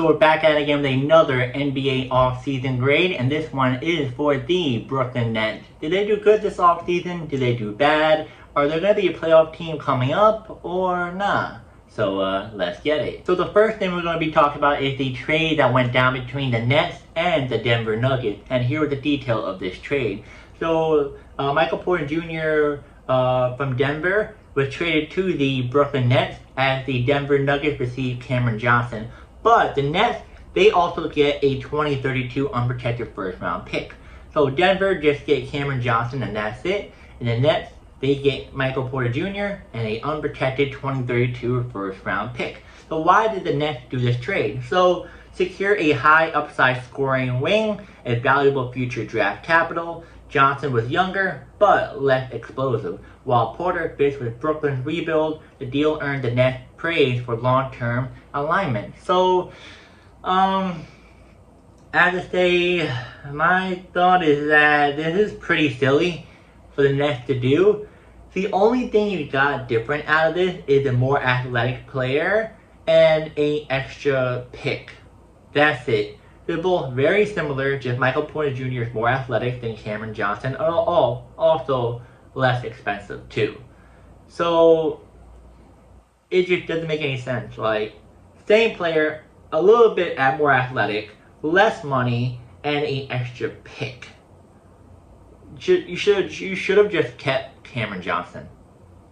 So we're back at it again with another NBA offseason grade, and this one is for the Brooklyn Nets. Did they do good this offseason? Did they do bad? Are they going to be a playoff team coming up or not? So let's get it. So the first thing we're going to be talking about is the trade that went down between the Nets and the Denver Nuggets. And here are the details of this trade. So Michael Porter Jr. From Denver was traded to the Brooklyn Nets as the Denver Nuggets received Cameron Johnson. But the Nets, they also get a 2032 unprotected first round pick. So Denver just get Cameron Johnson and that's it. And the Nets, they get Michael Porter Jr. and a unprotected 2032 first round pick. So why did the Nets do this trade? So secure a high upside scoring wing, a valuable future draft capital. Johnson was younger, but less explosive. While Porter fits with Brooklyn's rebuild, the deal earned the Nets praise for long-term alignment. So, as I say, my thought is that this is pretty silly for the Nets to do. The only thing you got different out of this is a more athletic player and an extra pick. That's it. They're both very similar, just Michael Porter Jr. is more athletic than Cameron Johnson, also less expensive too. So it just doesn't make any sense. Like, same player, a little bit more athletic, less money, and an extra pick. You should have just kept Cameron Johnson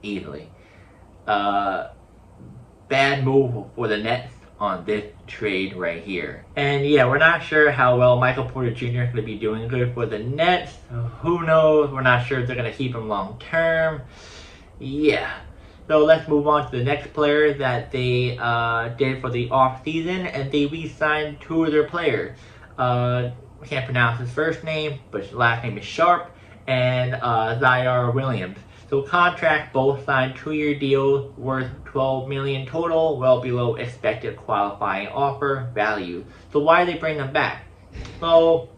easily. Bad move for the Nets on this trade right here. And yeah, we're not sure how well Michael Porter Jr. is going to be doing good for the Nets. Who knows? We're not sure if they're going to keep him long term. Yeah. So let's move on to the next player that they did for the off season, and they re-signed two of their players. I can't pronounce his first name, but his last name is Sharp, and Zaire Williams. So contract, both signed 2-year deals worth $12 million total, well below expected qualifying offer value. So why did they bring them back? So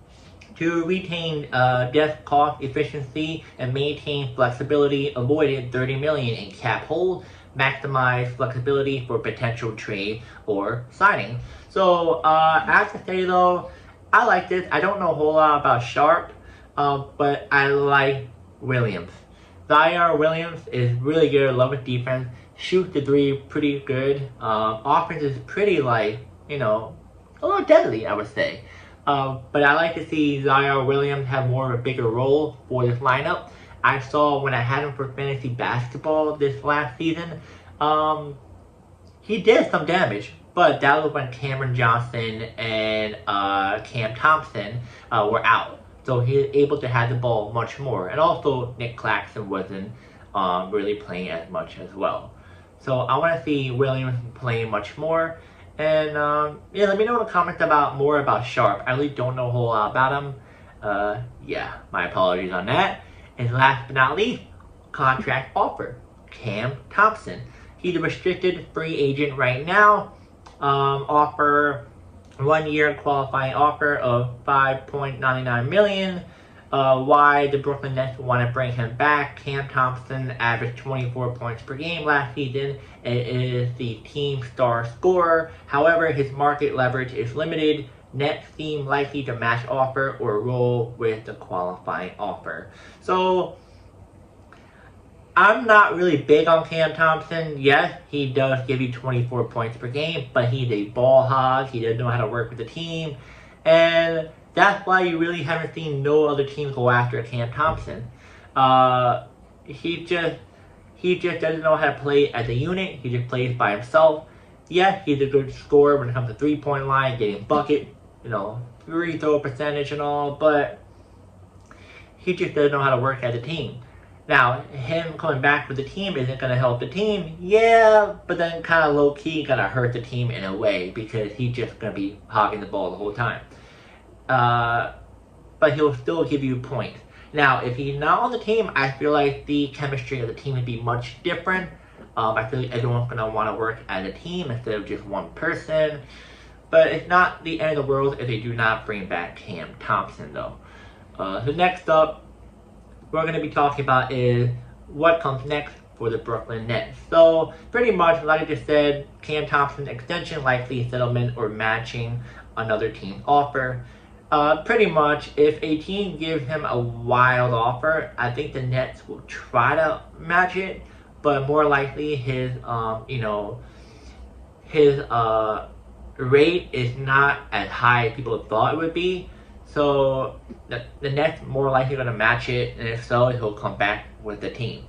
to retain desk cost efficiency and maintain flexibility, avoided $30 million in cap hold, maximize flexibility for potential trade or signing. So I have to say though, I like this. I don't know a whole lot about Sharp, but I like Williams. Zaire Williams is really good, love his defense, shoots the three pretty good. Offense is pretty a little deadly, I would say. But I like to see Zaire Williams have more of a bigger role for this lineup. I saw when I had him for fantasy basketball this last season, he did some damage, but that was when Cameron Johnson and Cam Thompson were out. So he was able to have the ball much more. And also, Nick Claxton wasn't really playing as much as well. So I want to see Williams playing much more. And yeah, let me know in the comments more about Sharp. I really don't know a whole lot about him. Yeah, my apologies on that. And last but not least, contract offer. Cam Thompson. He's a restricted free agent right now. Offer 1-year qualifying offer of $5.99 million. Why the Brooklyn Nets want to bring him back? Cam Thompson averaged 24 points per game last season and is the team star scorer. However, his market leverage is limited. Nets seem likely to match offer or roll with the qualifying offer. So I'm not really big on Cam Thompson. Yes, he does give you 24 points per game, but he's a ball hog. He doesn't know how to work with the team. And that's why you really haven't seen no other teams go after Cam Thompson. He just doesn't know how to play as a unit. He just plays by himself. Yes, he's a good scorer when it comes to three-point line, getting bucket, free throw percentage and all, but he just doesn't know how to work as a team. Now, him coming back with the team isn't going to help the team, yeah, but then kind of low-key going to hurt the team in a way because he's just going to be hogging the ball the whole time. But he'll still give you points. Now, if he's not on the team, I feel like the chemistry of the team would be much different. I feel like everyone's going to want to work as a team instead of just one person. But it's not the end of the world if they do not bring back Cam Thompson, though. So next up, we're going to be talking about is what comes next for the Brooklyn Nets. So pretty much, like I just said, Cam Thompson extension, likely settlement or matching another team's offer. Pretty much, if a team gives him a wild offer, I think the Nets will try to match it, but more likely his rate is not as high as people thought it would be. So the Nets more likely going to match it, and if so, he'll come back with the team.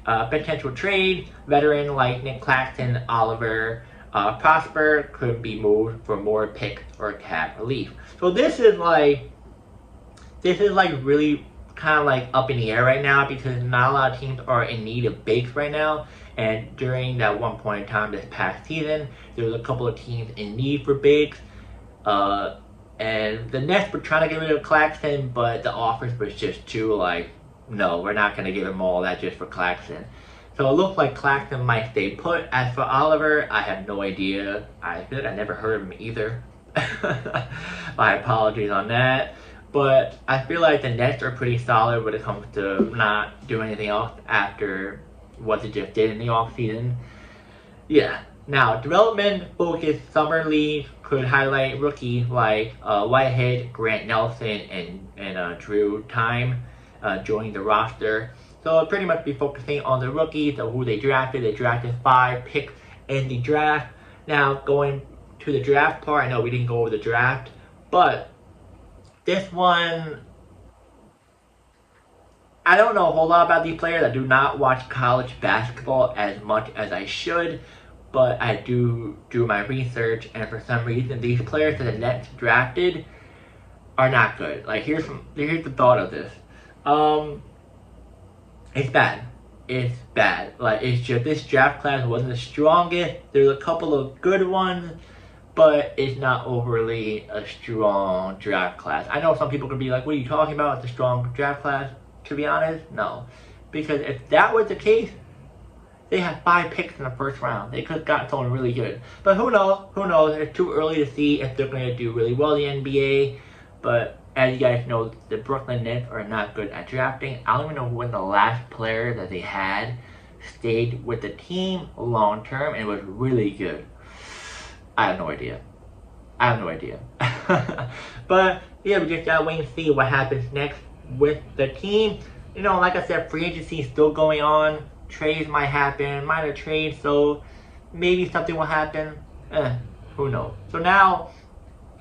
Potential trade, veteran like Nick Claxton, Oliver, Prosper could be moved for more picks or cap relief. So this is like really kind of like up in the air right now, because not a lot of teams are in need of bigs right now. And during that one point in time this past season, there was a couple of teams in need for bigs. And the Nets were trying to get rid of Claxton, but the offers was just too like, no, we're not going to give him all that just for Claxton. So it looks like Claxton might stay put. As for Oliver, I have no idea. I feel like I never heard of him either. My apologies on that. But I feel like the Nets are pretty solid when it comes to not doing anything else after what they just did in the offseason. Yeah. Now, development-focused summer league could highlight rookies like Whitehead, Grant Nelson, and Drew Time joining the roster. So I'll pretty much be focusing on the rookies of who they drafted. They drafted 5 picks in the draft. Now, going to the draft part, I know we didn't go over the draft, but this one, I don't know a whole lot about these players. I do not watch college basketball as much as I should, but I do my research, and for some reason, these players that the Nets drafted are not good. Like, here's the thought of this. It's bad. It's bad. Like, it's just, this draft class wasn't the strongest. There's a couple of good ones, but it's not overly a strong draft class. I know some people could be like, what are you talking about? It's a strong draft class. To be honest, no. Because if that was the case, they had 5 picks in the first round. They could have gotten someone really good. But who knows? Who knows? It's too early to see if they're going to do really well in the NBA. But as you guys know, the Brooklyn Nets are not good at drafting. I don't even know when the last player that they had stayed with the team long term and was really good. I have no idea. But yeah, we just gotta wait and see what happens next with the team. You know, like I said, free agency is still going on. Trades might happen, minor trades, so maybe something will happen. Who knows? So now,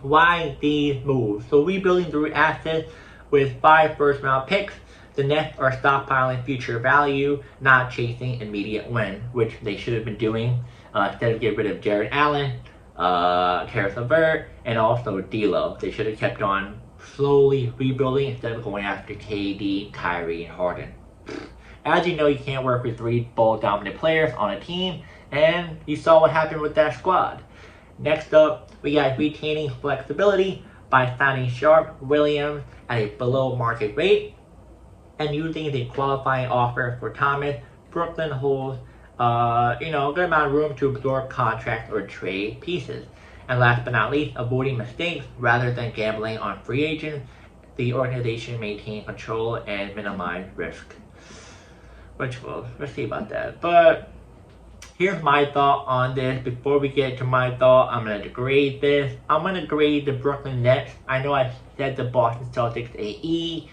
why these moves? So rebuilding through assets with 5 first-round picks. The Nets are stockpiling future value, not chasing immediate win, which they should have been doing instead of getting rid of Jared Allen, Karis LeVert, and also D'Lo. They should have kept on slowly rebuilding instead of going after KD, Kyrie, and Harden. As you know, you can't work with 3 ball-dominant players on a team, and you saw what happened with that squad. Next up, we got retaining flexibility by signing Sharp, Williams at a below-market rate, and using the qualifying offer for Thomas. Brooklyn holds a good amount of room to absorb contracts or trade pieces. And last but not least, avoiding mistakes rather than gambling on free agents. The organization maintains control and minimize risk. Which, well, let's see about that. But here's my thought on this. Before we get to my thought, I'm going to grade this. I'm going to grade the Brooklyn Nets. I know I said the Boston Celtics a E,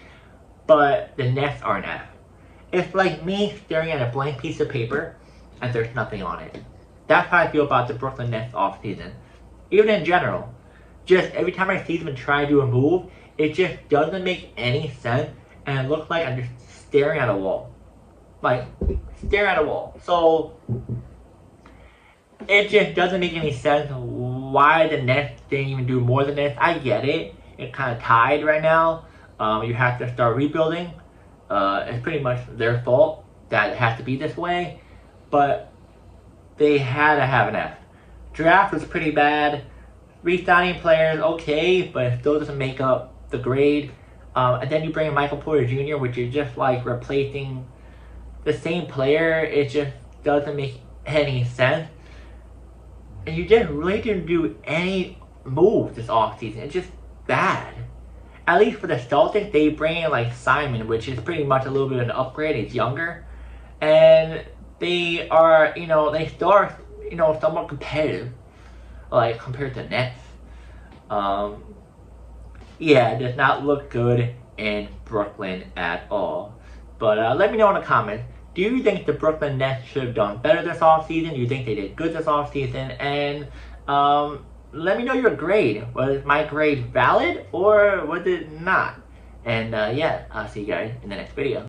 but the Nets are an F. It's like me staring at a blank piece of paper and there's nothing on it. That's how I feel about the Brooklyn Nets offseason. Even in general. Just every time I see them try to do a move, it just doesn't make any sense, and it looks like I'm just staring at a wall. Like, stare at a wall. So, it just doesn't make any sense why the Nets didn't even do more than this. I get it. It's kind of tied right now. You have to start rebuilding. It's pretty much their fault that it has to be this way. But they had to have an F. Draft was pretty bad. Re-signing players, okay, but it still doesn't make up the grade. And then you bring in Michael Porter Jr., which is just like replacing the same player. It just doesn't make any sense. And you just really didn't do any moves this offseason. It's just bad. At least for the Celtics, they bring in like Simon, which is pretty much a little bit of an upgrade. He's younger. And they are, they still are, somewhat competitive, like compared to Nets. Yeah, it does not look good in Brooklyn at all. But let me know in the comments. Do you think the Brooklyn Nets should have done better this offseason? Do you think they did good this offseason? And let me know your grade. Was my grade valid or was it not? And yeah, I'll see you guys in the next video.